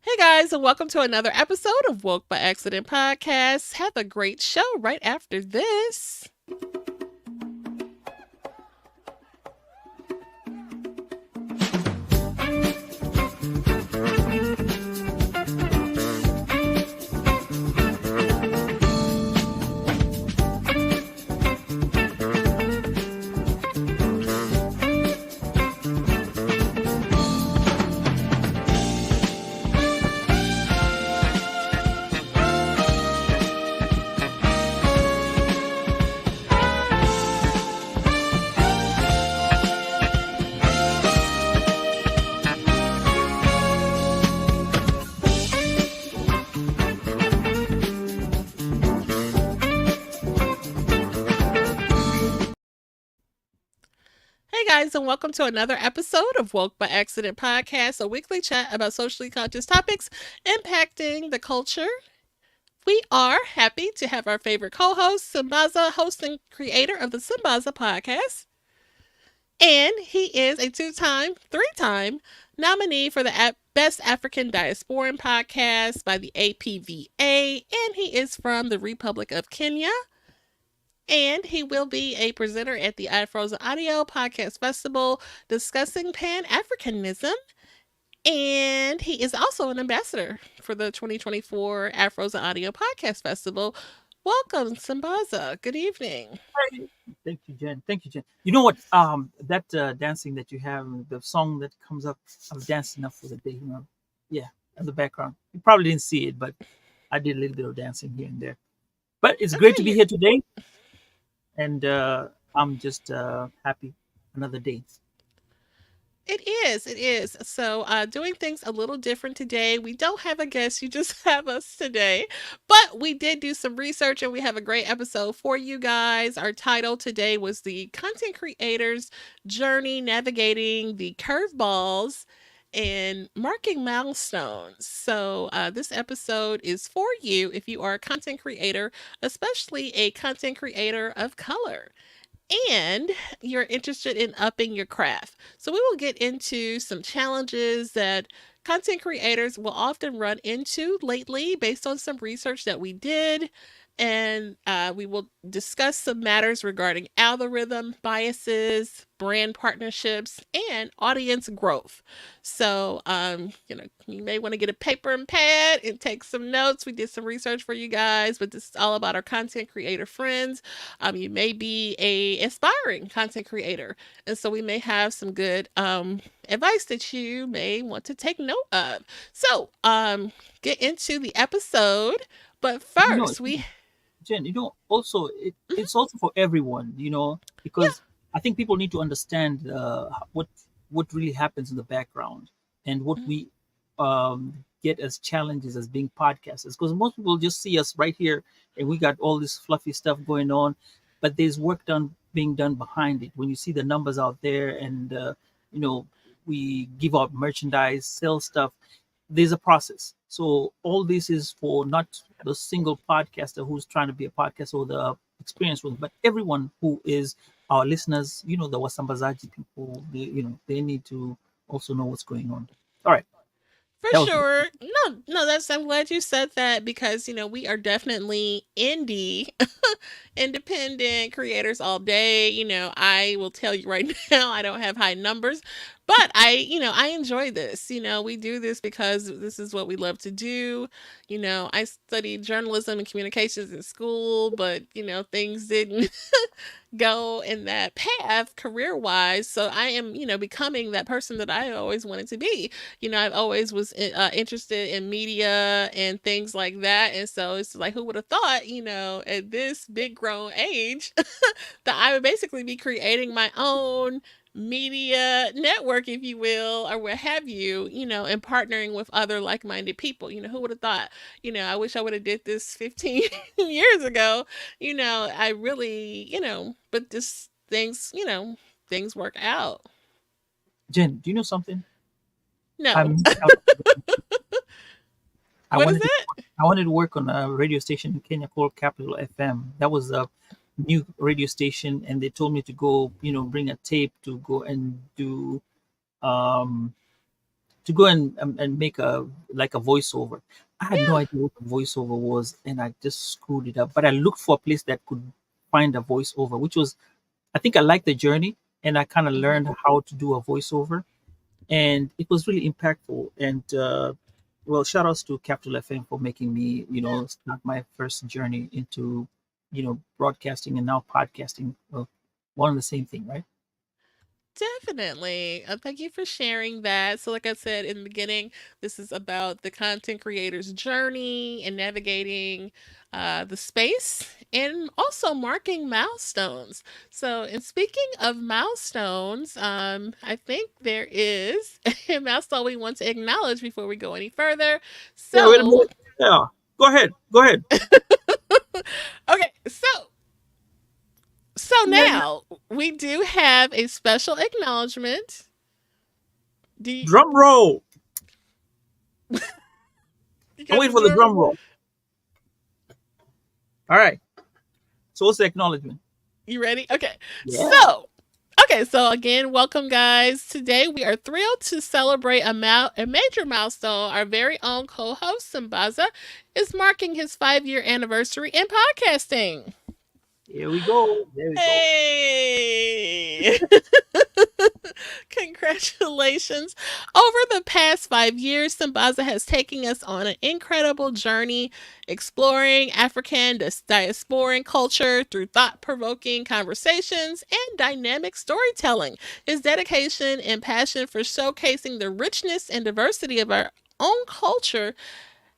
Hey guys, and welcome to another episode of Woke by Accident Podcast. Have a great show right after this. Hey guys, and welcome to another episode of Woke by Accident Podcast, a weekly chat about socially conscious topics impacting the culture. We are happy to have our favorite co-host, Sambaza, host and creator of the Sambaza podcast. And he is a three-time nominee for the Best African Diasporan Podcast by the APVA, and he is from the Republic of Kenya. And he will be a presenter at the Afros Audio Podcast Festival discussing Pan Africanism. And he is also an ambassador for the 2024 Afros Audio Podcast Festival. Welcome, Sambaza. Good evening. Thank you, Jen. Thank you, Jen. You know what? That dancing that you have, the song that comes up, I'm dancing up for the day. Yeah, in the background. You probably didn't see it, but I did a little bit of dancing here and there. But it's great to be here today, and I'm just happy another day. It is. It is. So, doing things a little different today. We don't have a guest. You just have us today. But we did do some research and we have a great episode for you guys. Our title today was The Content Creator's Journey Navigating the Curveballs and Marking Milestones. So, this episode is for you if you are a content creator, especially a content creator of color, and you're interested in upping your craft. So, we will get into some challenges that content creators will often run into lately based on some research that we did. And we will discuss some matters regarding algorithm biases, brand partnerships, and audience growth. So, you may want to get a paper and pad and take some notes. We did some research for you guys, but this is all about our content creator friends. You may be a aspiring content creator, and so we may have some good advice that you may want to take note of. So, get into the episode. But You know, first, we Jen. Also it's also for everyone. yeah, Because I think people need to understand what really happens in the background and what mhm, we get as challenges as being podcasters. Because most people just see us right here and we got all this fluffy stuff going on, but there's work done being done behind it. When you see the numbers out there, and you know, we give out merchandise, sell stuff, there's a process. So all this is for not the single podcaster who's trying to be a podcaster or the experienced one, but everyone who is our listeners. The Wasambazaji people, they need to also know what's going on. All right, for that was sure. No, that's I'm glad you said that because we are definitely indie, independent creators all day. I will tell you right now, I don't have high numbers, but I enjoy this. We do this because this is what we love to do. I studied journalism and communications in school, but things didn't go in that path career wise. So I am, becoming that person that I always wanted to be. I've always was interested in media and things like that. And so it's like, who would have thought, at this big grown age, that I would basically be creating my own media network, if you will, or what have you, and partnering with other like-minded people. Who would have thought? I wish I would have did this 15 years ago. I really, but just things work out. Jen. Do you know something? I No. missed out. I What is wanted to that? I wanted to work on a radio station in Kenya called Capital FM. That was a new radio station, and they told me to go, bring a tape to go and do um to go and make a like a voiceover. I had no Yeah. idea what a voiceover was, and I just screwed it up. But I looked for a place that could find a voiceover, which was, I think I liked the journey, and I kind of Hmm. learned how to do a voiceover, and it was really impactful. And well, shout outs to Capital FM for making me, start my first journey into, broadcasting and now podcasting. Well, one and the same thing, right? Definitely. Thank you for sharing that. So, like I said in the beginning, this is about the content creator's journey and navigating the space and also marking milestones. So, in speaking of milestones, I think there is a milestone we want to acknowledge before we go any further. Yeah, wait a So, minute. Yeah, go ahead. Go ahead. okay, so Yeah, yeah. now we do have a special acknowledgement. Do you, Drum roll. you I'm got waiting the for the drum? drum roll. All right. So what's the acknowledgement? You ready? Okay. Yeah. So again, welcome guys. Today we are thrilled to celebrate a major milestone. Our very own co-host Sambaza is marking his 5-year anniversary in podcasting. Here we go. There we go. Hey! Congratulations. Over the past 5 years, Sambaza has taken us on an incredible journey exploring African diasporan culture through thought provoking conversations and dynamic storytelling. His dedication and passion for showcasing the richness and diversity of our own culture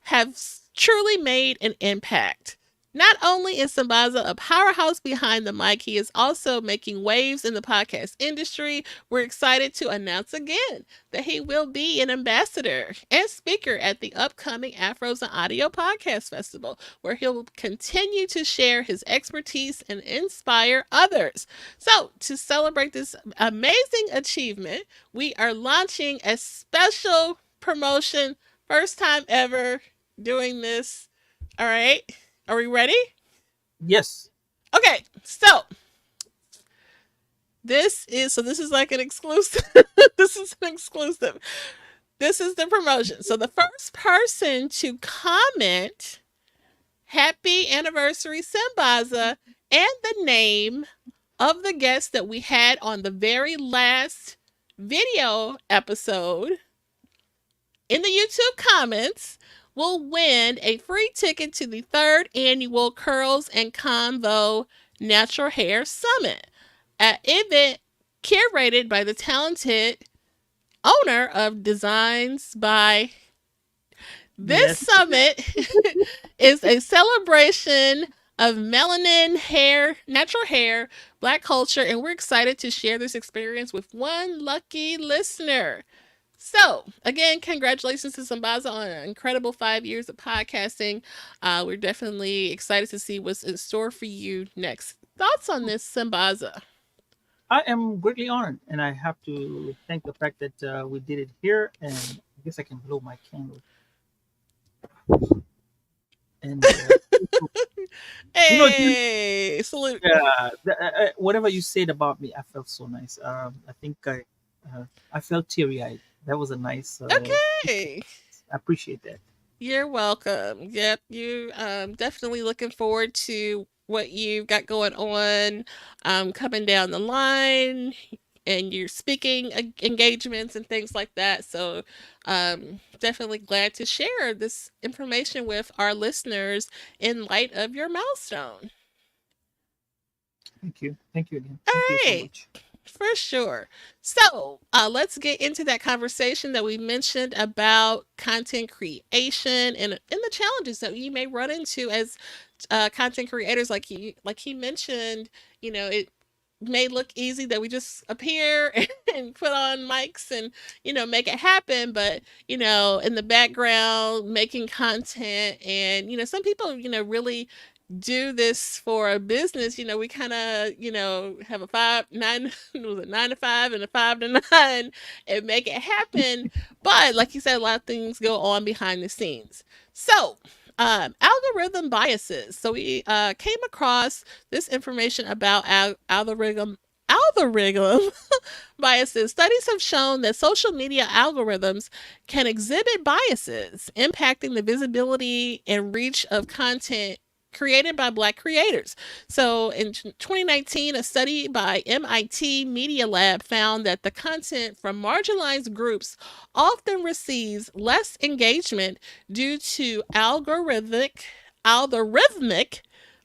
have truly made an impact. Not only is Sambaza a powerhouse behind the mic, he is also making waves in the podcast industry. We're excited to announce again that he will be an ambassador and speaker at the upcoming Afros and Audio Podcast Festival, where he'll continue to share his expertise and inspire others. So, to celebrate this amazing achievement, we are launching a special promotion. First time ever doing this. All right. Are we ready? Yes. Okay. This is like an exclusive. This is an exclusive. This is the promotion. So the first person to comment happy anniversary Simbaza and the name of the guest that we had on the very last video episode in the YouTube comments will win a free ticket to the third annual Curls and Convo Natural Hair Summit, an event curated by the talented owner of Designs by. This Yes. summit is a celebration of melanin hair, natural hair, black culture, and we're excited to share this experience with one lucky listener. So, again, congratulations to Sambaza on an incredible 5 years of podcasting. We're definitely excited to see what's in store for you next. Thoughts on this, Sambaza? I am greatly honored, and I have to thank the fact that we did it here. And I guess I can blow my candle. And Jen, Hey, salute. whatever you said about me, I felt so nice. I think I felt teary eyed. That was a nice. Okay. I appreciate that. You're welcome. Yep, you definitely looking forward to what you've got going on coming down the line and your speaking engagements and things like that. So, definitely glad to share this information with our listeners in light of your milestone. Thank you. Thank you again. All Thank you so right. much. For sure. So, let's get into that conversation that we mentioned about content creation and the challenges that you may run into as content creators. Like he mentioned, it may look easy that we just appear and put on mics and make it happen, but in the background making content, and some people really do this for a business. We kind of, have a 5 9 was it 9 to 5 and a 5 to 9 and make it happen. But like you said, a lot of things go on behind the scenes. So, algorithm biases. So we came across this information about algorithm algorithm biases. Studies have shown that social media algorithms can exhibit biases, impacting the visibility and reach of content created by Black creators. So in 2019, a study by MIT Media Lab found that the content from marginalized groups often receives less engagement due to algorithmic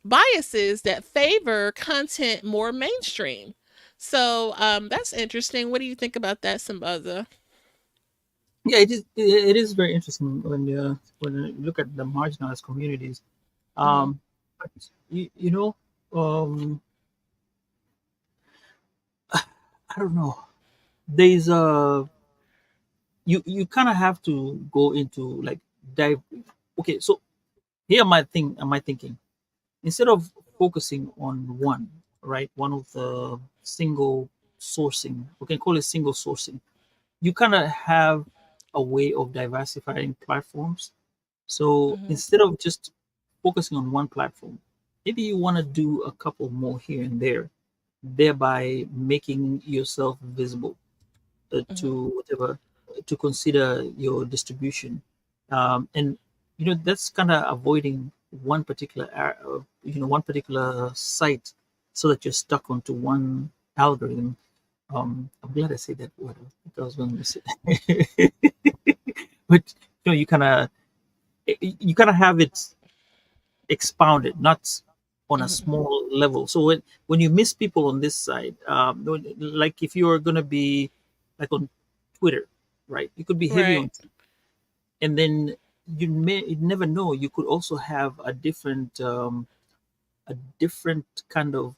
biases that favor content more mainstream. So that's interesting. What do you think about that, Sambaza? Yeah, it is. It is very interesting when you look at the marginalized communities. Mm-hmm. But you know, um, I don't know. There's a you kind of have to go into like dive. Okay, so here my thinking. Instead of focusing on one, right, one of the single sourcing, we can call it single sourcing. You kind of have a way of diversifying platforms. So Mm-hmm. instead of just focusing on one platform, maybe you want to do a couple more here and there, thereby making yourself visible Mm-hmm. to whatever to consider your distribution, and that's kind of avoiding one particular one particular site, so that you're stuck onto one algorithm. I'm glad I said that word. I think I was going to miss it. But you kind of have it expounded, not on a Mm-hmm. small level. So when you miss people on this side, like if you're gonna be like on Twitter, right? You could be heavy Right. on, and then you never know. You could also have a different kind of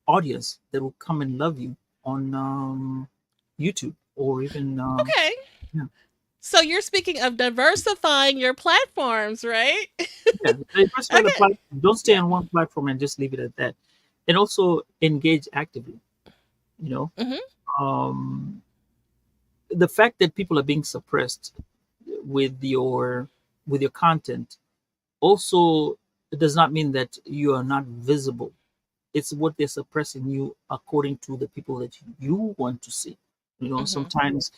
audience that will come and love you on YouTube or even Okay. yeah, So you're speaking of diversifying your platforms, right? yeah. Diversify the Okay. platform. Don't stay Yeah. on one platform and just leave it at that, and also engage actively. You know, Mm-hmm. um, the fact that people are being suppressed with your content also does not mean that you are not visible. It's what they're suppressing you according to the people that you want to see. Mm-hmm. Sometimes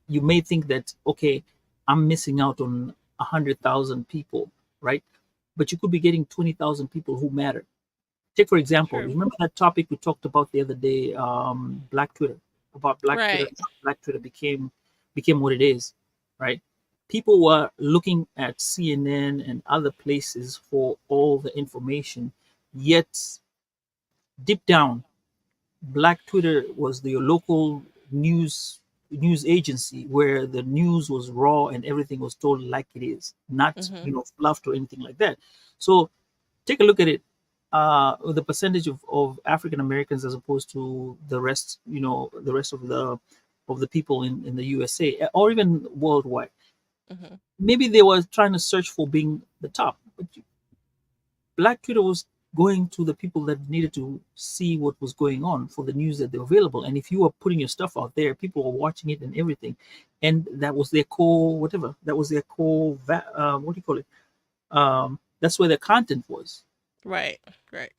you may think that, okay, I'm missing out on 100,000 people, right? But you could be getting 20,000 people who matter. Take for example, you True. remember that topic we talked about the other day, Black Twitter, about Black Twitter, Right. how Black Twitter became what it is, right? People were looking at CNN and other places for all the information, yet deep down, Black Twitter was the local news agency where the news was raw and everything was told like it is, not Mm-hmm. fluffed or anything like that. So take a look at it. The percentage of African Americans as opposed to the rest of the people in the USA or even worldwide. Mm-hmm. Maybe they were trying to search for being the top, but Black Twitter was going to the people that needed to see what was going on for the news that they're available. And if you were putting your stuff out there, people were watching it and everything, and that was their core whatever. That was their core. What do you call it? That's where the content was. Right. Right.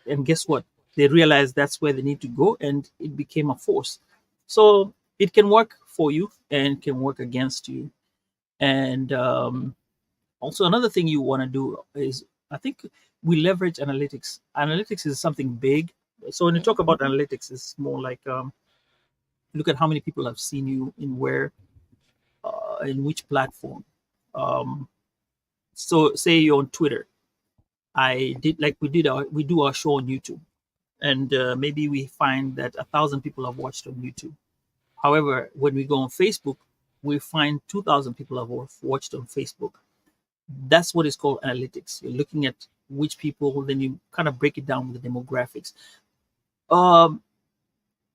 And guess what? They realized that's where they need to go, and it became a force. So it can work for you and can work against you. And also another thing you want to do is, I think, we leverage analytics. Analytics is something big. So when you talk Mm-hmm. about analytics, it's more like look at how many people have seen you in where, in which platform. Um, so say you're on Twitter. I did like we do our show on YouTube, and maybe we find that 1,000 people have watched on YouTube. However, when we go on Facebook, we find 2,000 people have watched on Facebook. That's what is called analytics. You're looking at which people, then you kind of break it down with the demographics. Um,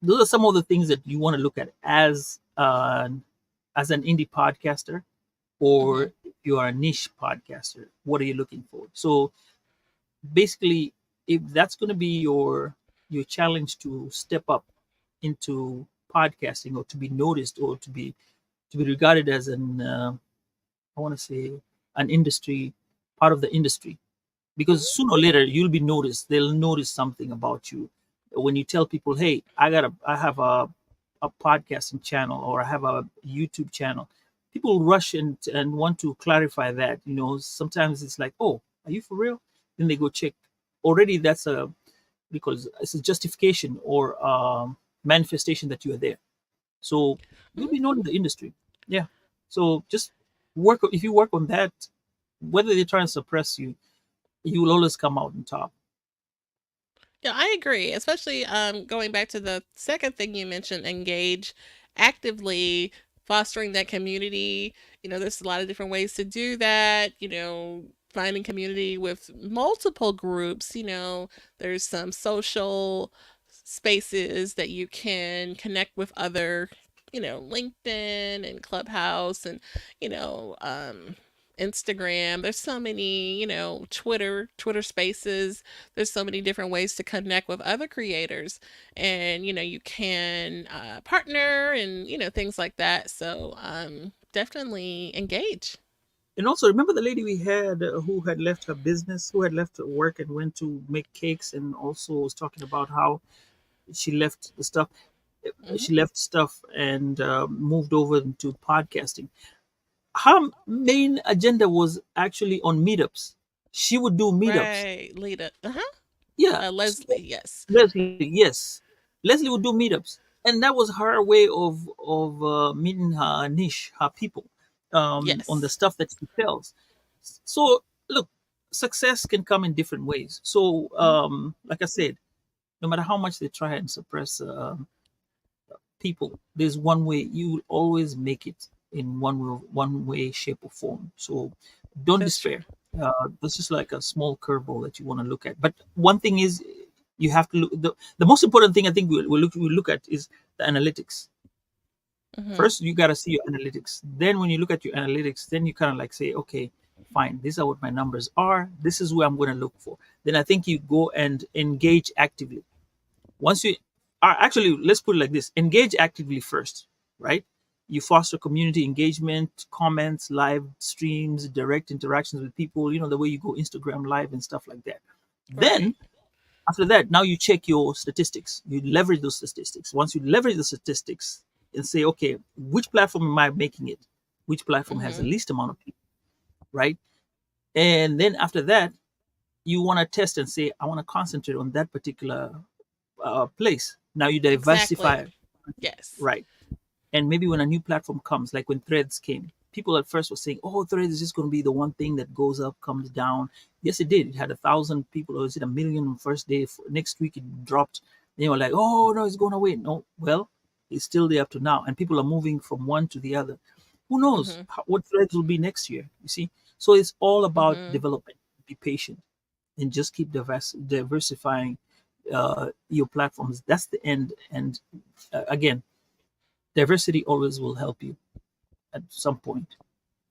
those are some of the things that you want to look at as an indie podcaster, Mm-hmm. or if you are a niche podcaster. What are you looking for? So basically, if that's going to be your challenge to step up into podcasting, or to be noticed, or to be regarded as an I want to say an industry part of the industry, because sooner or later you'll be noticed. They'll notice something about you. when you tell people, "Hey, I have a podcasting channel or I have a YouTube channel," people rush and want to clarify that. Sometimes it's like, "Oh, are you for real?" Then they go check. Already, that's a because it's a justification or manifestation that you are there. So you'll be known in the industry. Yeah. So just work. If you work on that, whether they try and suppress you, you will always come out on top. Yeah, I agree. Especially going back to the second thing you mentioned, engage actively, fostering that community. There's a lot of different ways to do that. Finding community with multiple groups. There's some social spaces that you can connect with other, LinkedIn and Clubhouse and, you know, um, Instagram. There's so many, Twitter spaces. There's so many different ways to connect with other creators. And, you can partner and, things like that. So definitely engage. And also remember the lady we had who had left her business, who had left her work and went to make cakes, and also was talking about how she left the stuff. Hmm. She left stuff and moved over into podcasting. Her main agenda was actually on meetups. She would do meetups. Right. Lita. Uh huh. Yeah, Leslie. Yes. Leslie, yes. Leslie would do meetups, and that was her way of meeting her niche, her people, on the Yes. stuff that she sells. So look, success can come in different ways. So, Mhm. like I said, no matter how much they try and suppress people, there's one way you will always make it in one way, shape, or form. So don't That's true. despair. That's just like a small curveball that you want to look at. But one thing is, you have to look. The most important thing I think we'll look at is the analytics. Hmm. First, you got to see your analytics. Then, when you look at your analytics, then you kind of like say, okay, fine, these are what my numbers are. This is where I'm going to look for. Then I think you go and engage actively. Once you are actually, let's put it like this: engage actively first, right? You foster community engagement, comments, live streams, direct interactions with people, the way you go Instagram live and stuff like that. Right. Then after that, now you check your statistics. You leverage those statistics. Once you leverage the statistics and say, okay, which platform am I making it? Which platform has the Hmm. least amount of people, right? And then after that, you want to test and say, I want to concentrate on that particular place. Now you Exactly. diversify, Yes. right? And maybe when a new platform comes, like when Threads came, people at first were saying, "Oh, Threads is just going to be the one thing that goes up, comes down." Yes, it did. It had 1,000 people, or is it a million on the first day? Next week it dropped. They were like, "Oh no, it's going away." No, well, it's still there up to now, and people are moving from one to the other. Who knows Hmm. what Threads will be next year? You see, so it's all about Hmm. development. Be patient and just keep diversifying your platforms. That's the end. And again, diversity always will help you at some point,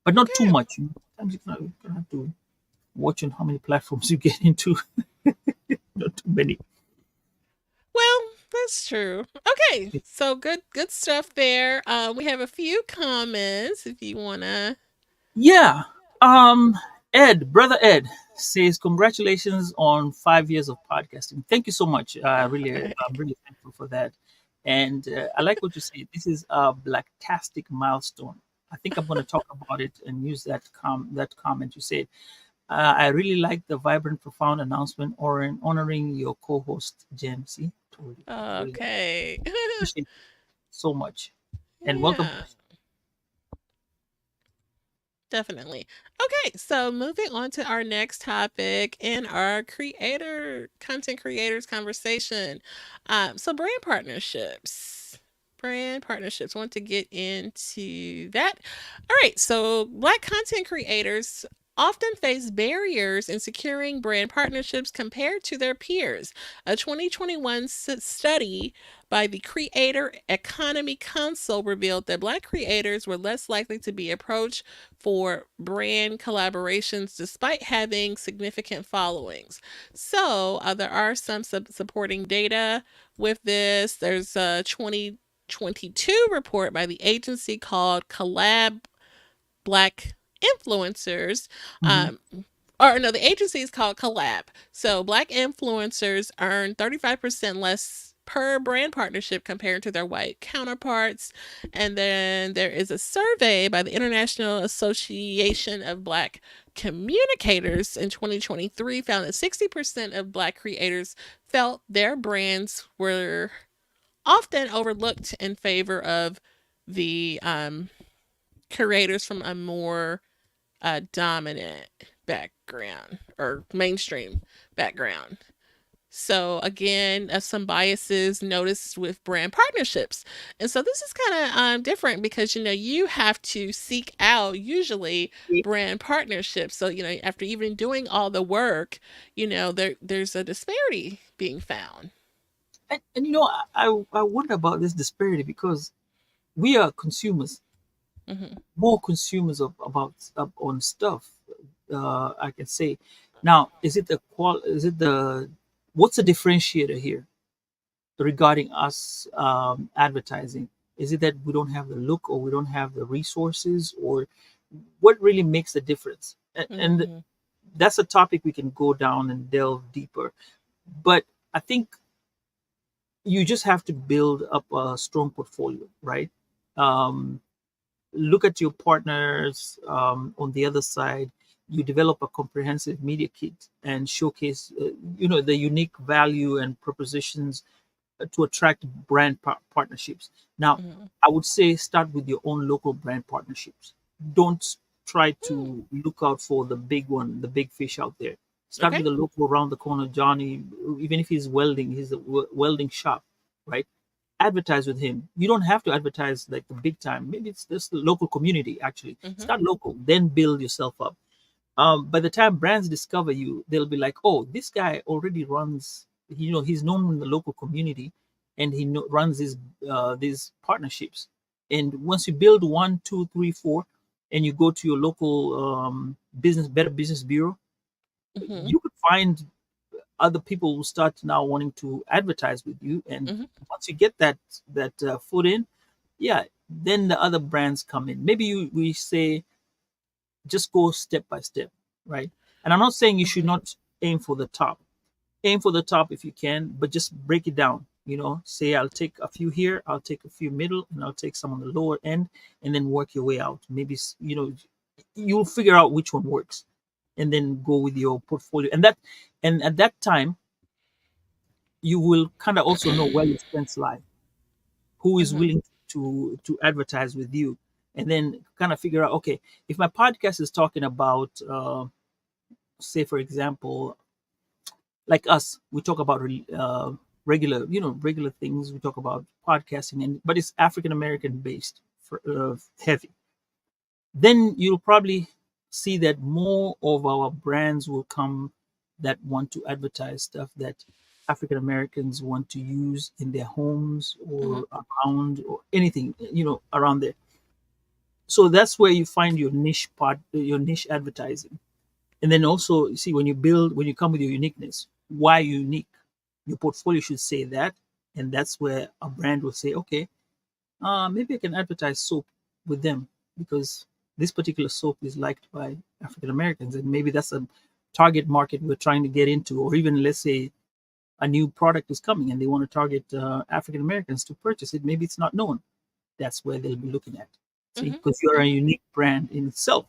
but not too Okay. much. Sometimes you have to watch on how many platforms you get into. Not too many. Well, that's true. Okay. So good stuff there. We have a few comments if you wanna. Yeah. Um. Ed, brother Ed, says congratulations on 5 years of podcasting. Thank you so much. I'm really thankful for that. And I like what you say. This is a blacktastic milestone. I think I'm going to talk about it and use that comment you said. I really like the vibrant, profound announcement or in honoring your co-host, Jen. See, told you. I really Okay. appreciate it so much, and welcome. Yeah. Definitely. Okay, so moving on to our next topic in our content creators conversation. So brand partnerships. Brand partnerships. Want to get into that. All right, so Black content creators often face barriers in securing brand partnerships compared to their peers. A 2021 study by the Creator Economy Council revealed that Black creators were less likely to be approached for brand collaborations despite having significant followings. So there are some supporting data with this. There's a 2022 report by the agency called Collab Black Influencers. Mhm. or no, the agency is called Collab. So black influencers earn 35% less per brand partnership compared to their white counterparts. And then there is a survey by the International Association of Black Communicators in 2023 found that 60% of black creators felt their brands were often overlooked in favor of the creators from a more dominant background or mainstream background. So again, some biases noticed with brand partnerships, and so this is kind of different because you have to seek out usually brand partnerships. So after even doing all the work, there's a disparity being found. And I wonder about this disparity because we are consumers, Hmm. more consumers of about on stuff. I can say. Now, is it the qual? Is it the what's the differentiator here regarding us advertising? Is it that we don't have the look, or we don't have the resources, or what really makes the difference? And Hmm. that's a topic we can go down and delve deeper. But I think you just have to build up a strong portfolio, right? Um, Look at your partners on the other side. You develop a comprehensive media kit and showcase, the unique value and propositions to attract partnerships. Now, Hmm. I would say start with your own local brand partnerships. Don't try Hmm. to look out for the big one, the big fish out there. Start Okay. with the local around the corner, Johnny. Even if he's welding, he's a welding shop, right? Advertise with him. You don't have to advertise like the big time. Maybe it's just the local community. Actually, Hmm. start local, then build yourself up. By the time brands discover you, they'll be like, oh, this guy already runs, he's known in the local community, and runs these partnerships. And once you build one, two, three, four, and you go to your local better business bureau, Hmm. you could find other people will start now wanting to advertise with you. And Hmm. once you get that foot in, yeah, then the other brands come in. Maybe we say just go step by step, right? And I'm not saying you should Hmm. not aim for the top. Aim for the top if you can, but just break it down. Say I'll take a few here, I'll take a few middle, and I'll take some on the lower end, and then work your way out. Maybe you'll figure out which one works, and then go with your portfolio. And at that time, you will kind of also know where your strengths lie, who is Hmm. willing to advertise with you, and then kind of figure out, okay, if my podcast is talking about say for example, like us, we talk about regular things. We talk about podcasting, but it's African American based, for heavy. Then you'll probably see that more of our brands will come that want to advertise stuff that African Americans want to use in their homes Hmm. or around, or anything around there. So that's where you find your niche advertising. And then also, you see, when you come with your uniqueness, why unique? Your portfolio should say that, and that's where a brand will say, okay, maybe I can advertise soap with them because this particular soap is liked by African Americans, and maybe that's a target market we're trying to get into. Or even, let's say, a new product is coming and they want to target African Americans to purchase it. Maybe it's not known. That's where they'll be looking at. See, Hmm. because you're a Hmm. unique brand in itself.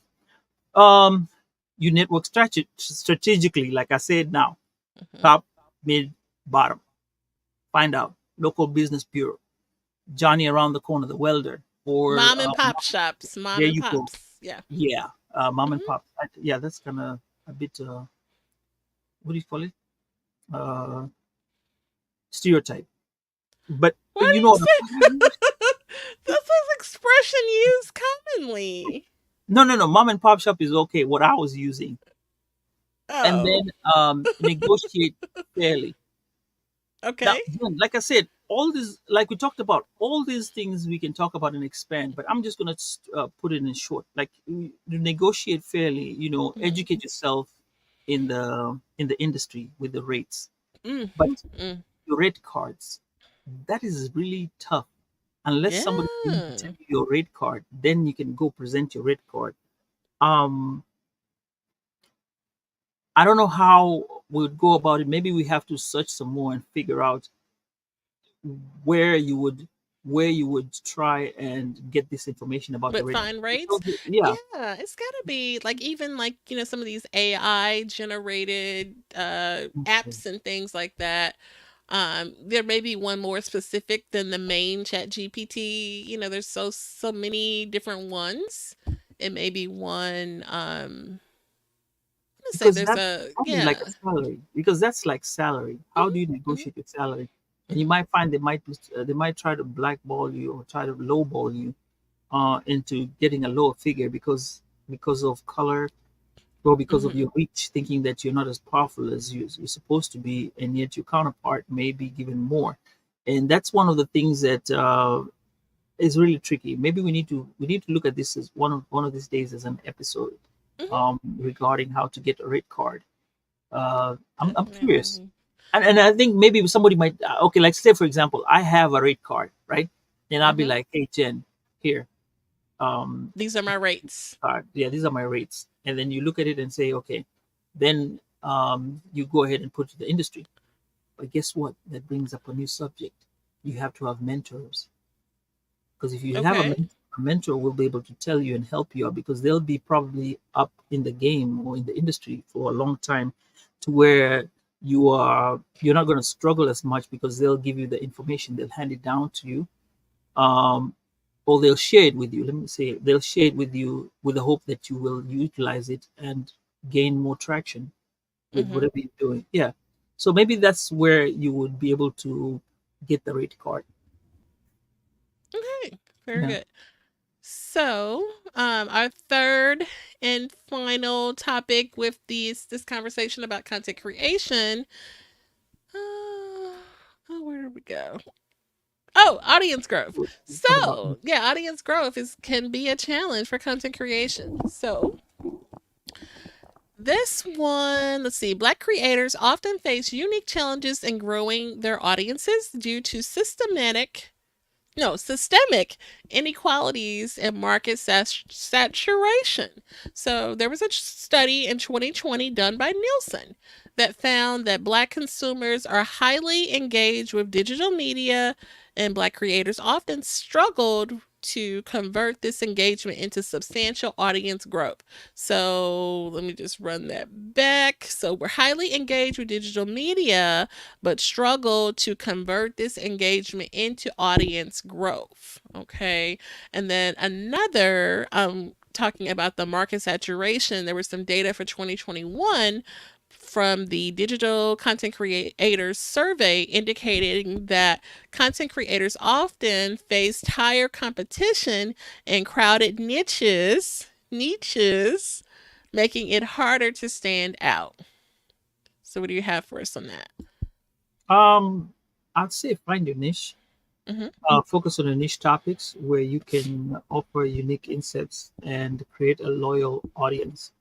Um, you network strategically, like I said now, Hmm. top, mid, bottom. Find out local business bureau, Johnny around the corner, the welder, or Mom and pop shops. Mom there and you go. pops. Yeah. Yeah, mom and Hmm. pop. Yeah, that's kind of a bit. What do you call it? Uh, Stereotype. But What do you you know, say? That's an expression used commonly. no. Mom and pop shop is okay. What I was using, and Oh, then negotiate fairly. Now, okay. again, like I said, all this, like we talked about, all these things we can talk about and expand, but I'm just going to put it in short. Like, you negotiate fairly, Hmm. educate yourself in the industry with the rates. Hmm. But Hmm. your rate cards, that is really tough. Unless somebody's willing to tell Yeah. you your rate card, then you can go present your rate card. Um, I don't know how we would go about it. Maybe we have to search some more and figure out where you would where you would try and get this information about the But rate. fine rates? Because, yeah. Yeah, it's gotta be like even like, some of these AI generated Okay. apps and things like that. There may be one more specific than the main chat GPT. There's so many different ones. It may be one let's say Because there's that's a probably like a yeah. salary. Because that's like salary. How do you Hmm. Hmm. negotiate your salary? And you Hmm. might find they might try to blackball you or try to lowball you into getting a lower figure because of color or because of Hmm. your reach, thinking that you're not as powerful as you're supposed to be, and yet your counterpart may be given more. And that's one of the things that is really tricky. Maybe we need to look at this as one of these days as an episode Hmm. regarding how to get a rate card. I'm curious, Definitely. and I think maybe somebody might okay, like say for example, I have a rate card, right? And I'll be Hmm. like, hey Jen, here, um, These are my rates. yeah, these are my rates, and then you look at it and say, okay, then you go ahead and put to the industry. But guess what? That brings up a new subject. You have to have mentors, because if you have Okay. a mentor will be able to tell you and help you out because they'll be probably up in the game or in the industry for a long time, to where you're not going to struggle as much because they'll give you the information, they'll hand it down to you, um, or they'll share it with you. Let me say they'll share it with you with the hope that you will utilize it and gain more traction with Hmm. whatever you're doing. Yeah. So maybe that's where you would be able to get the rate card. Okay. Very Yeah. good. So, our third and final topic with this conversation about content creation. Oh, where did we go? Oh, audience growth. We'll talk about So, yeah, audience growth is can be a challenge for content creation. So, this one, let's see. Black creators often face unique challenges in growing their audiences due to systemic inequalities and market saturation. So there was a study in 2020 done by Nielsen that found that Black consumers are highly engaged with digital media, and Black creators often struggled to convert this engagement into substantial audience growth. So let me just run that back. So we're highly engaged with digital media, but struggle to convert this engagement into audience growth. Okay. And then another, talking about the market saturation, there was some data for 2021 from the Digital Content Creators Survey indicating that content creators often faced higher competition in crowded niches, making it harder to stand out. So, what do you have for us on that? um I'd say find your niche. Mm-hmm. Focus on the niche topics where you can offer unique insights and create a loyal audience.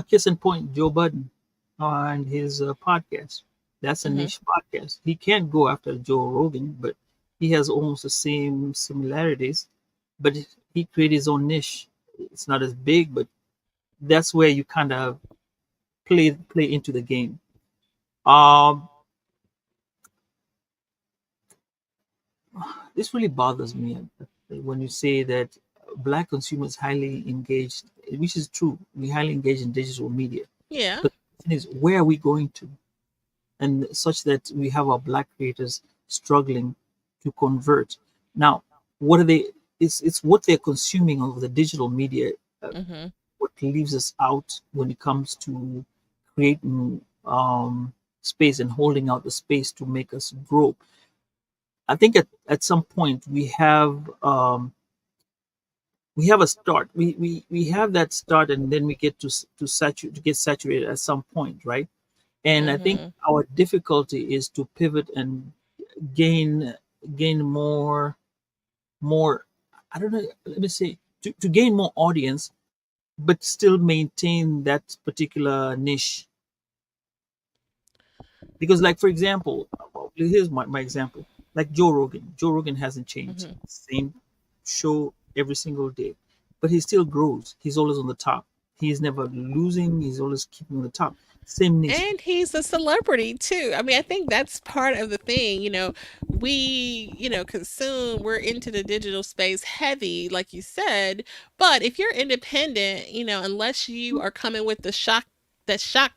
Case in point, Joe Budden and his podcast. That's a Mm-hmm. niche podcast. He can't go after Joe Rogan, but he has almost the same similarities. But he created his own niche. It's not as big, but that's where you kind of play into the game. Um, this really bothers me when you say that black consumers highly engaged, which is true. We highly engaged in digital media, Yeah. but the question is, where are we going to? And such that we have our black creators struggling to convert. Now, what are they? It's what they're consuming of the digital media. Mm-hmm. What leaves us out when it comes to creating space and holding out the space to make us grow. I think at some point we have a start. We have that start, and then we get to get saturated at some point, right? And I think Mm-hmm. our difficulty is to pivot and gain gain more. I don't know. Let me say to gain more audience, but still maintain that particular niche. Because, like for example, here's my example. Like Joe Rogan. Joe Rogan hasn't changed. Same show every single day, but he still grows. He's always on the top. He's never losing. He's always keeping on the top. Same niche. And he's a celebrity too. I mean, I think that's part of the thing. We, consume, we're into the digital space heavy, like you said. But if you're independent, unless you are coming with the shock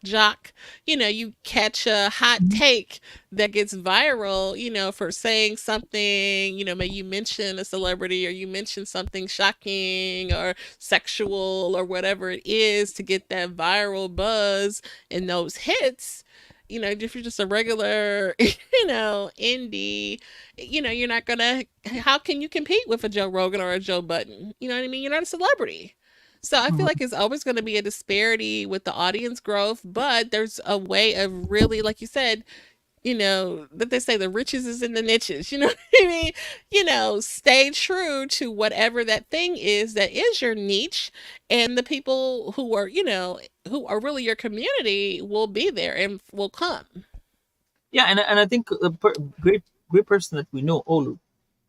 jock, you catch a hot Mhm. take that gets viral, for saying something, maybe you mention a celebrity or you mention something shocking or sexual or whatever it is to get that viral buzz and those hits. If you're just a regular, indie, you're not gonna. How can you compete with a Joe Rogan or a Joe Button? You know what I mean? You're not a celebrity. So I feel Mhm. like it's always going to be a disparity with the audience growth, but there's a way of really, like you said, that they say the riches is in the niches. You know what I mean? Stay true to whatever that thing is that is your niche, and the people who are really your community will be there and will come. Yeah, and I think great person that we know, Olu,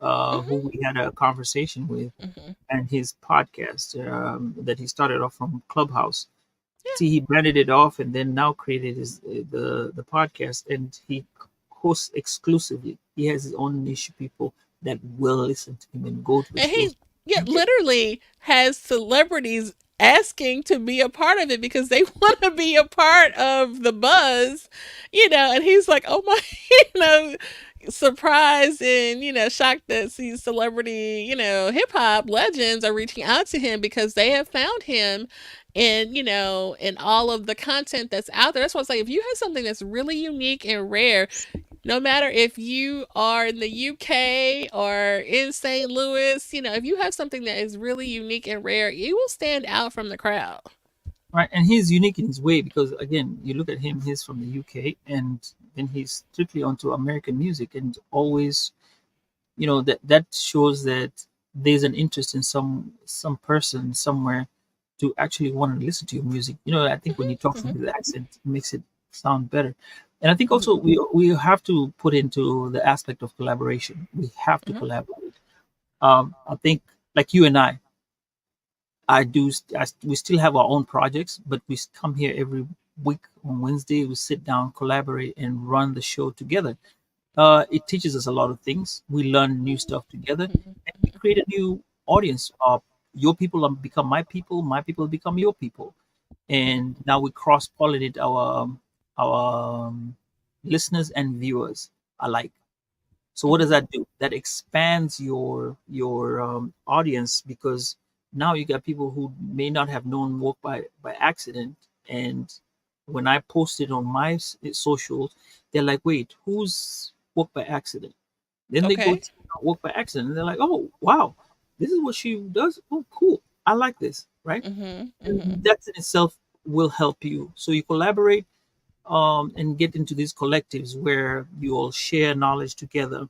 who Hmm. we had a conversation with, Hmm. and his podcast that he started off from Clubhouse. Yeah. See, he branded it off, and then now created the podcast, and he hosts exclusively. He has his own niche of people that will listen to him and go to the And shows. he, yeah, And get literally has celebrities asking to be a part of it because they want to be a part of the buzz, and he's like, oh my, you know, surprised and, shocked that these celebrity, hip hop legends are reaching out to him because they have found him in all of the content that's out there. That's why it's like, if you have something that's really unique and rare, no matter if you are in the UK or in St. Louis, if you have something that is really unique and rare, you will stand out from the crowd. right, and he's unique in his way because again, you look at him. He's from the UK, and then he's strictly onto American music, and always, that shows that there's an interest in some person somewhere to actually want to listen to your music. I think when you talk Hmm. from the accent, it makes it sound better. And I think Hmm. also we have to put into the aspect of collaboration. We have to Hmm. collaborate. I think like you and I do. We still have our own projects, but we come here every week on Wednesday. We sit down, collaborate, and run the show together. It teaches us a lot of things. We learn new stuff together, and we create a new audience. Your people become my people become your people, and now we cross pollinate our listeners and viewers alike. So what does Hmm. that do? That expands your audience because now you got people who may not have known work by accident, and when I post it on my socials, they're like, "Wait, who's work by accident?" Then they go Okay. to work by accident, and they're like, "Oh, wow, this is what she does. Oh, cool, I like this." Right? Hmm. Hmm. And that in itself will help you. So you collaborate and get into these collectives where you all share knowledge together,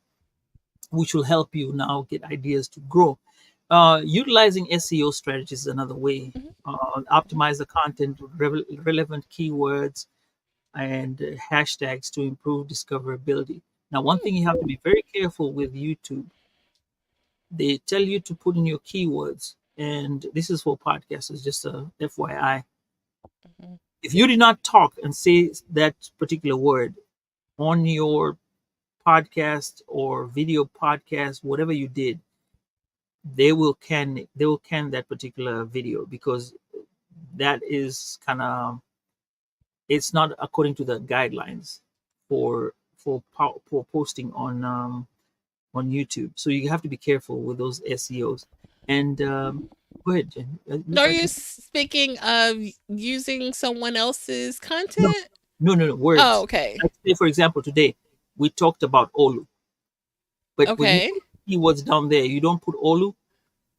which will help you now get ideas to grow. Utilizing SEO strategies is another way. Hmm. Optimize the content with relevant keywords and hashtags to improve discoverability. Now, one thing you have to be very careful with YouTube, they tell you to put in your keywords, and this is for podcasters, just a FYI. Hmm. If you did not talk and say that particular word on your podcast or video podcast, whatever you did, they will can that particular video because that is kind of, it's not according to the guidelines for posting on YouTube. So you have to be careful with those SEOs. And go ahead, Jen. Are I you think speaking of using someone else's no, content? no, Oh, words. okay. Like say, for example, today we talked about Olu, but when you Okay. put keywords down there, you don't put Olu.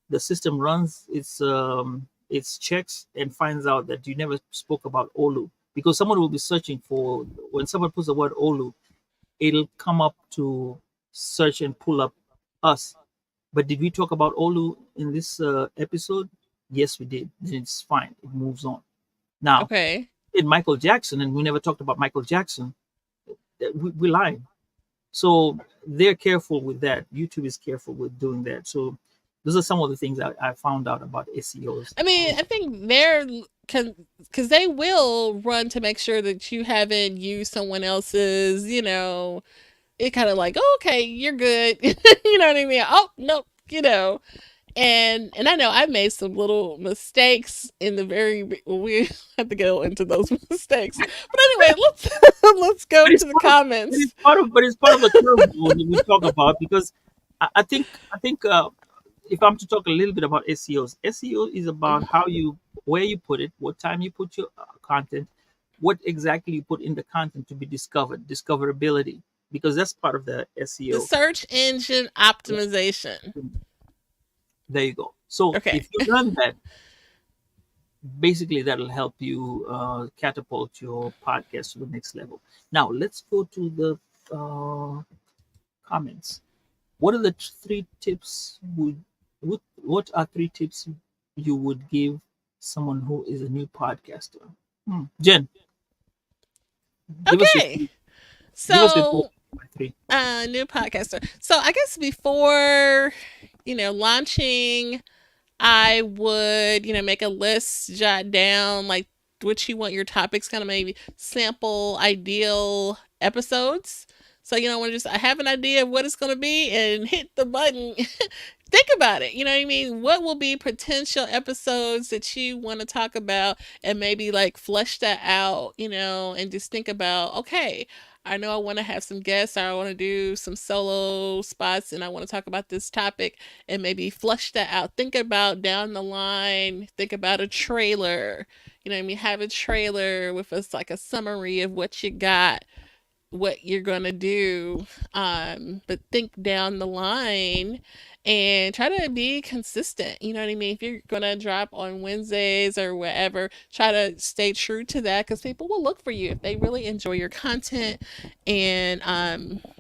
The system runs its checks and finds out that you never spoke about Olu because someone will be searching for, when someone puts the word Olu, it'll come up to search and pull up us. But did we talk about Olu in this episode? Yes, we did. Then it's fine. It moves on. Now, Okay. in Michael Jackson, and we never talked about Michael Jackson, we lied. So they're careful with that. YouTube is careful with doing that. So Those are some of the things I found out about SEOs. I mean, I think they're can because they will run to make sure that you haven't used someone else's, it kind of like, oh, okay, you're good. You know what I mean? Oh, nope, and I know I made some little mistakes in the very well, we have to go into those mistakes. But anyway, let's let's go But it's to the part of comments. but it's part of the curveball that we talk about, because I think if I'm to talk a little bit about SEOs, SEO is about Mhm. how you where you put it, what time you put your content, what exactly you put in the content to be discovered, discoverability, because that's part of the The SEO. search engine Yeah. optimization. There you go. So Okay. if you learn that, basically that'll help you catapult your podcast to the next level. Now let's go to the comments. What are the three tips what are three tips you would give someone who is a new podcaster? Jen, give us your Okay. give us your top So, three. new podcaster. So, I guess before, launching, I would, make a list, jot down like what you want your topics, kind of maybe sample ideal episodes. So, want to just, I have an idea of what it's going to be and hit the button. Think about it. You know what I mean? What will be potential episodes that you want to talk about and maybe like flesh that out, and just think about, okay, I know I want to have some guests or I want to do some solo spots and I want to talk about this topic and maybe flush that out. Think about down the line, think about a trailer. You know what I mean? Have a trailer with us like a summary of what you got, what you're gonna do. But think down the line and try to be consistent. You know what I mean? If you're gonna drop on Wednesdays or whatever, try to stay true to that because people will look for you if they really enjoy your content. And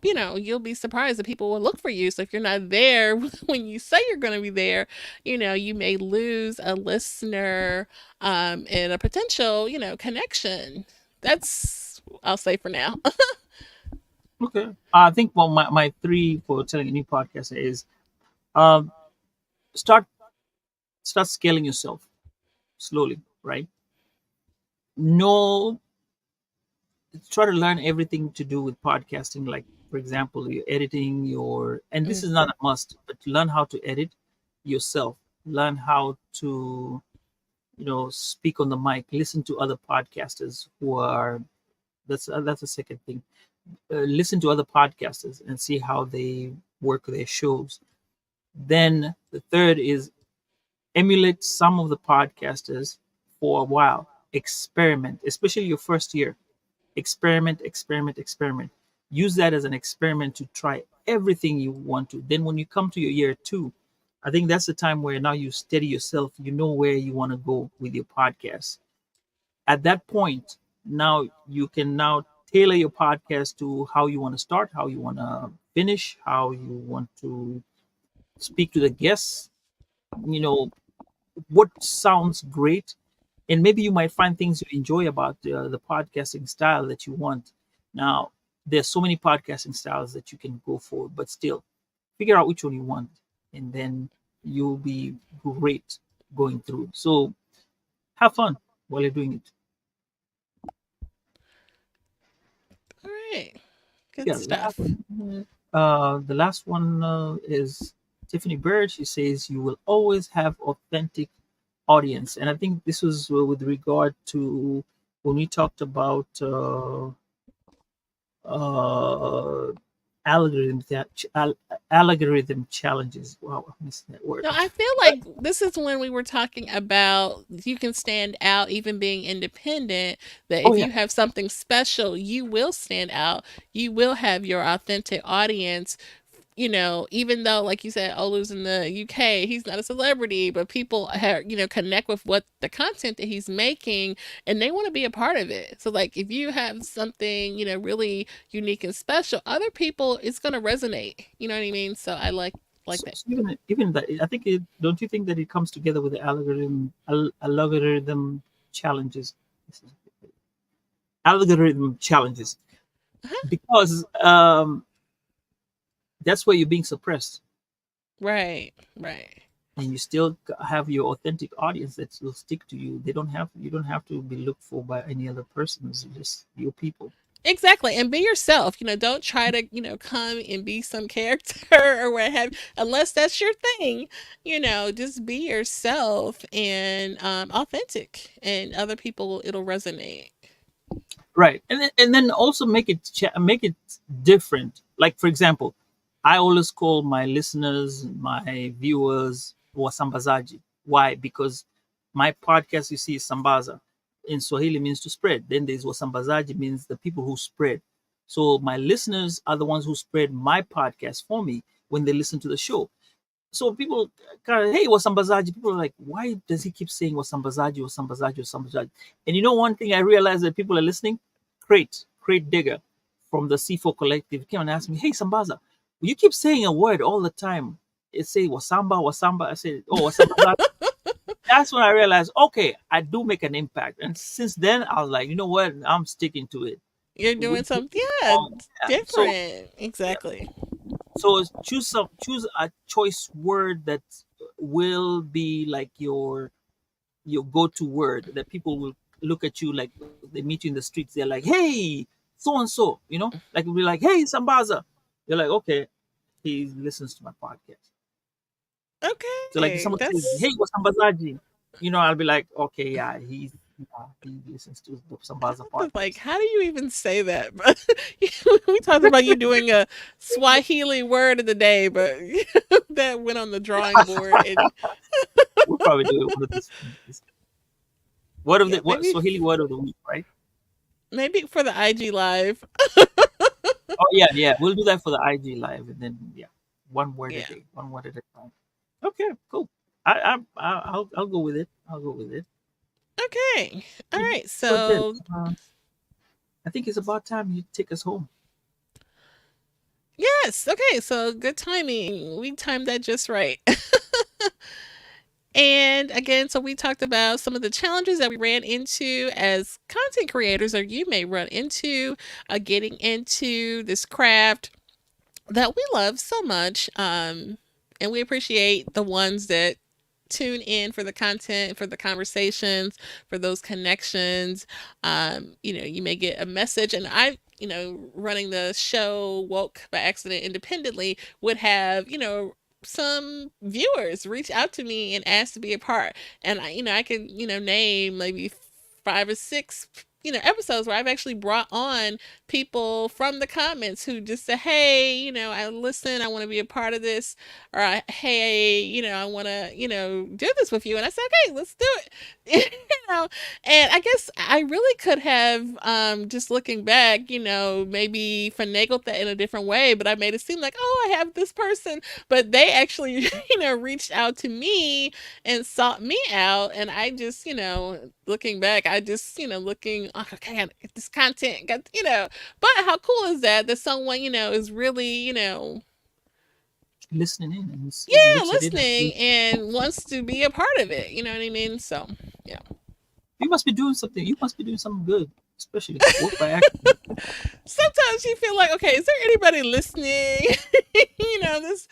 you'll be surprised that people will look for you. So if you're not there when you say you're gonna be there, you may lose a listener, and a potential, connection. That's I'll say for now. Okay. I think my three for telling a new podcaster is um, start start scaling yourself slowly, right? No, try to learn everything to do with podcasting, like for example your editing, your and this Mm. is not a must, but learn how to edit yourself, learn how to speak on the mic, listen to other podcasters who are that's a second thing. Listen to other podcasters and see how they work their shows. Then the third is emulate some of the podcasters for a while, experiment, especially your first year. Experiment, experiment, experiment. Use that as an experiment to try everything you want to. Then when you come to your year two, I think that's the time where now you steady yourself, you know where you want to go with your podcast. At that point, now you can now tailor your podcast to how you want to start, how you want to finish, how you want to speak to the guests, you know, what sounds great, and maybe you might find things you enjoy about the podcasting style that you want. Now there's so many podcasting styles that you can go for, but still figure out which one you want, and then you'll be great going through. So have fun while you're doing it. All right. Good Yeah, stuff. the last one is Tiffany Bird. She says you will always have authentic audience, and I think this was with regard to when we talked about uh, algorithm challenges. Wow, I missed that word. No, I feel like this is when we were talking about you can stand out even being independent. That Oh if yeah, you have something special, you will stand out. You will have your authentic audience. Even though, like you said, Olu's in the UK, he's not a celebrity, but people connect with what the content that he's making and they want to be a part of it. So, like, if you have something, really unique and special, other people, it's going to resonate. You know what I mean? So, I like that. so even that, I think don't you think that it comes together with the algorithm challenges? Algorithm challenges, Uh-huh. because that's where you're being suppressed. Right, right. and you still have your authentic audience that will stick to you. They don't have You don't have to be looked for by any other persons. It's just your people. Exactly. And be yourself. Don't try to, come and be some character or what have, unless that's your thing. Just be yourself and authentic, and other people, it'll resonate. Right, and then also make it different. Like for example, I always call my listeners, my viewers, wasambazaji. Why? Because my podcast, you see, is sambaza. In Swahili means to spread. Then there's wasambazaji, means the people who spread. So my listeners are the ones who spread my podcast for me when they listen to the show. So people kind of, hey, wasambazaji. People are like, why does he keep saying wasambazaji, wasambazaji, wasambazaji? And you know, one thing I realized that people are listening, Crate Digger from the C4 Collective came and asked me, hey, Sambaza, you keep saying a word all the time. It say wasamba, wasamba. I said, oh, wasambazaji. That's when I realized, okay, I do make an impact. And since then, I was like, you know what? I'm sticking to it. You're We- doing something, yeah, um, yeah. So different. yeah. Exactly. So choose a choice word that will be like your go-to word that people will look at you like they meet you in the streets. They're like, hey, so and so, like we'll be like, hey, Sambaza. They're like, okay, he listens to my podcast. So like if Okay, someone says, that's hey, what's Sambazaji? I'll be like, okay, he listens to the Sambaza like, podcast. how do you even say that? But we talked about you doing a Swahili word of the day, but that went on the drawing board, and We'll probably do it one of these word of the yeah, what Swahili word of the week, right? maybe for the IG live. Oh yeah, yeah. We'll do that for the IG live, and then yeah, one word a Yeah. day, one word at a time. Okay, cool. I'll go with it. I'll go with it. Okay. All So, right. so Jen, So I think it's about time you take us home. yes. Okay. So good timing. We timed that just right. And again, so we talked about some of the challenges that we ran into as content creators, or you may run into, getting into this craft that we love so much. And we appreciate the ones that tune in for the content, for the conversations, for those connections. You may get a message, and running the show Woke by Accident independently, would have, some viewers reach out to me and ask to be a part. And I can, name maybe 5 or 6, episodes where I've actually brought on people from the comments who just say, hey, I listen, I want to be a part of this, or hey, I want to, do this with you. And I said, okay, let's do it. And I guess I really could have, just looking back, maybe finagled that in a different way, but I made it seem like, oh, I have this person, but they actually, reached out to me and sought me out. And I just, looking back, I just, looking, oh, okay, I gotta get this content, but how cool is that, that someone, is really, Listening in and yeah, looks at it and listening says, and wants to be a part of it. You know what I mean? So, yeah. you must be doing something. You must be doing something good, especially work by accident. Sometimes you feel like, okay, is there anybody listening? This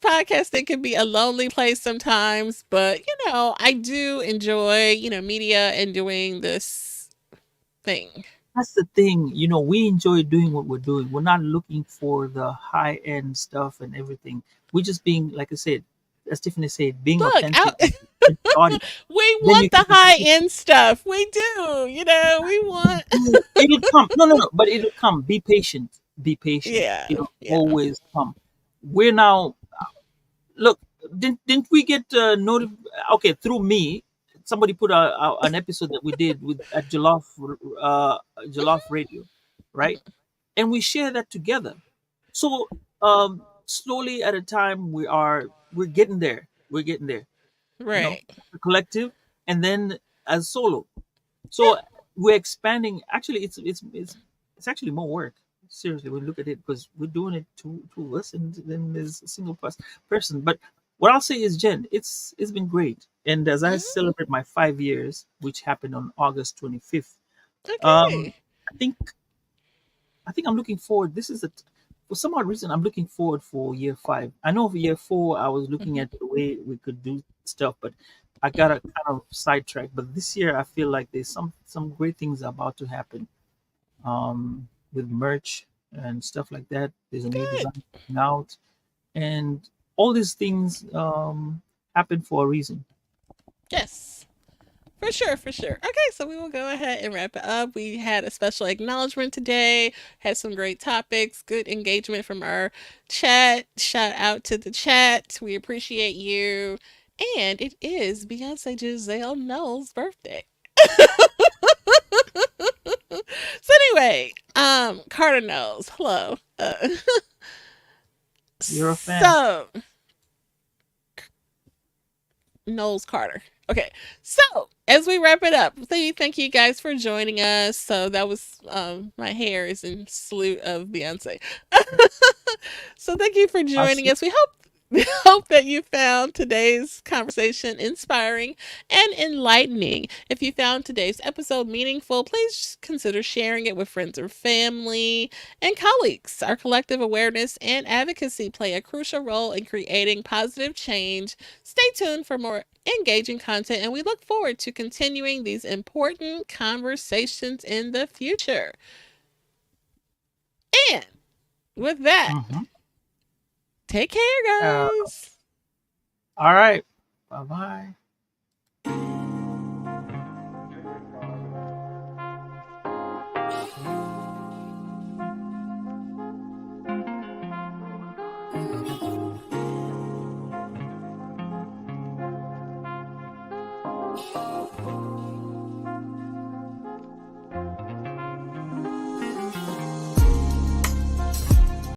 podcasting can be a lonely place sometimes, but, I do enjoy, media and doing this thing. That's the thing. We enjoy doing what we're doing. We're not looking for the high end stuff and everything. We're just being, like I said, as Tiffany said, being Look, authentic with the audience. we Then want you the can high end stuff. We do, we want. it'll come. No, no, no. But it'll come. Be patient. Be patient. Yeah, It'll yeah. always come. We're now look. Didn't we get okay, through me? Somebody put an episode that we did with at Jollof Radio, right? And we share that together. So slowly at a time we're getting there. We're getting there. Right. The collective, and then as solo. Yeah. So we're expanding. Actually, it's actually more work. Seriously, when you look at it, because we're doing it two of us, and then there's a single person. But what I'll say is, Jen, it's been great. And as I Mhm. celebrate my 5 years, which happened on August 25th, um, Okay. I think I think I'm looking forward. This is for some odd reason, I'm looking forward for year 5. I know for year 4, I was looking Mhm. at the way we could do stuff, but I got a kind of sidetracked. But this year, I feel like there's some great things about to happen, with merch and stuff like that. There's a new Good. design coming out, and all these things happen for a reason. Yes. For sure, for sure. Okay, so we will go ahead and wrap it up. We had a special acknowledgement today, had some great topics, good engagement from our chat. Shout out to the chat. We appreciate you. And it is Beyonce Giselle Knowles' birthday. So anyway, Carter Knowles. Hello. You're a fan. So Knowles Carter. Okay, so as we wrap it up, thank you guys for joining us. So that was my hair is in salute of Beyonce. So thank you for I joining see. us. We hope that you found today's conversation inspiring and enlightening. If you found today's episode meaningful, please consider sharing it with friends or family and colleagues. Our collective awareness and advocacy play a crucial role in creating positive change. Stay tuned for more engaging content, and we look forward to continuing these important conversations in the future. And with that, Hmm. take care, Uh, guys. all right. Bye bye.